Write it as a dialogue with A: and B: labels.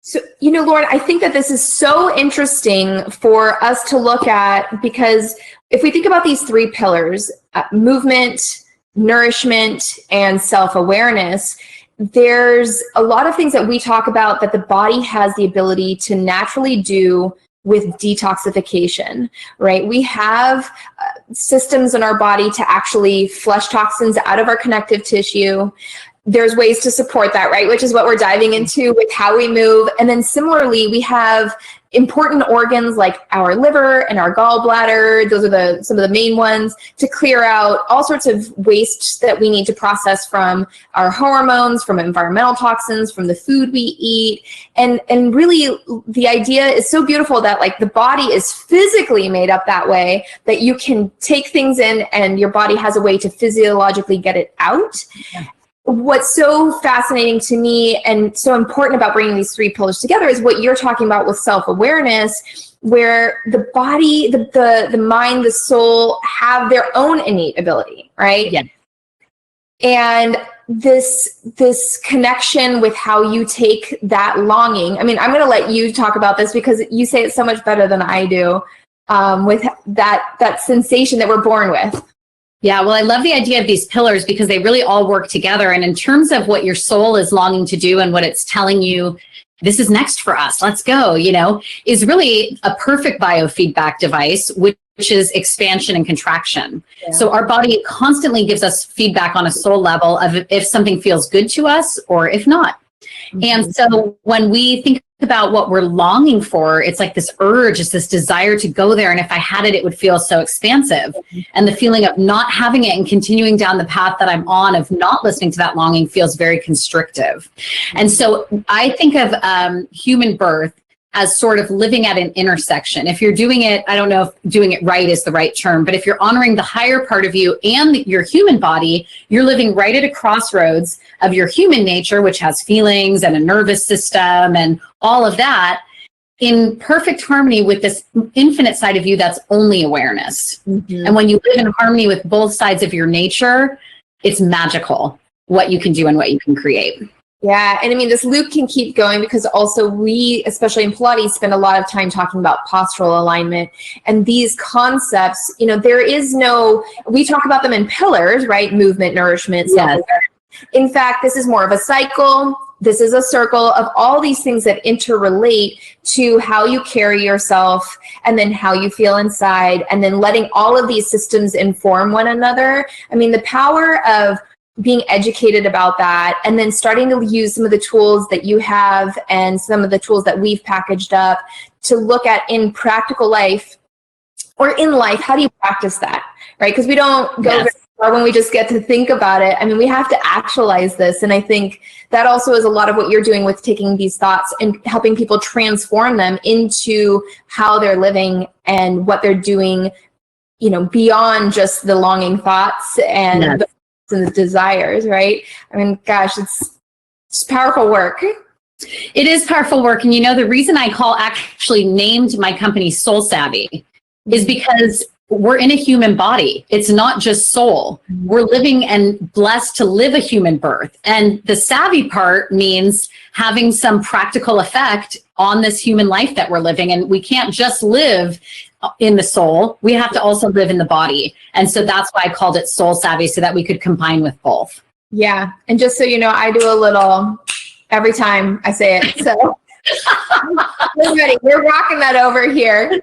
A: So, Lauren, I think that this is so interesting for us to look at, because if we think about these three pillars, movement, nourishment, and self-awareness, there's a lot of things that we talk about that the body has the ability to naturally do with detoxification, right? We have systems in our body to actually flush toxins out of our connective tissue. There's ways to support that, right? Which is what we're diving into with how we move. And then similarly, we have important organs like our liver and our gallbladder. Those are some of the main ones to clear out all sorts of waste that we need to process from our hormones, from environmental toxins, from the food we eat. And really the idea is so beautiful that like the body is physically made up that way that you can take things in and your body has a way to physiologically get it out. Yeah. What's so fascinating to me and so important about bringing these three pillars together is what you're talking about with self-awareness, where the body, the mind, the soul have their own innate ability, right?
B: Yeah.
A: And this connection with how you take that longing. I mean, I'm going to let you talk about this because you say it so much better than I do, with that sensation that we're born with.
B: Yeah, well, I love the idea of these pillars because they really all work together. And in terms of what your soul is longing to do and what it's telling you, this is next for us, let's go, is really a perfect biofeedback device, which is expansion and contraction. Yeah. So our body constantly gives us feedback on a soul level of if something feels good to us or if not. Mm-hmm. And so when we think about what we're longing for, it's like this urge, it's this desire to go there. And if I had it, it would feel so expansive. Mm-hmm. And the feeling of not having it and continuing down the path that I'm on of not listening to that longing feels very constrictive. Mm-hmm. And so I think of human birth as sort of living at an intersection. If you're doing it, I don't know if doing it right is the right term, but if you're honoring the higher part of you and your human body, you're living right at a crossroads of your human nature, which has feelings and a nervous system and all of that, in perfect harmony with this infinite side of you that's only awareness. Mm-hmm. And when you live in harmony with both sides of your nature, it's magical what you can do and what you can create.
A: Yeah. And I mean, this loop can keep going because also we, especially in Pilates, spend a lot of time talking about postural alignment and these concepts. There is we talk about them in pillars, right? Movement, nourishment, self-awareness. Yes. In fact, this is more of a cycle. This is a circle of all these things that interrelate to how you carry yourself and then how you feel inside, and then letting all of these systems inform one another. I mean, the power of being educated about that and then starting to use some of the tools that you have and some of the tools that we've packaged up to look at in practical life or in life. How do you practice that, right? Because we don't go very far when we just get to think about it. I mean, we have to actualize this. And I think that also is a lot of what you're doing with taking these thoughts and helping people transform them into how they're living and what they're doing, beyond just the longing thoughts and and the desires, right? I mean, gosh, it's powerful work.
B: It is powerful work. And the reason I actually named my company Soul Savvy is because we're in a human body. It's not just soul. We're living and blessed to live a human birth. And the savvy part means having some practical effect on this human life that we're living. And we can't just live in the soul. We have to also live in the body. And so that's why I called it Soul Savvy, so that we could combine with both.
A: Yeah. And just so you know, I do a little every time I say it. So we're ready. We're rocking that over here.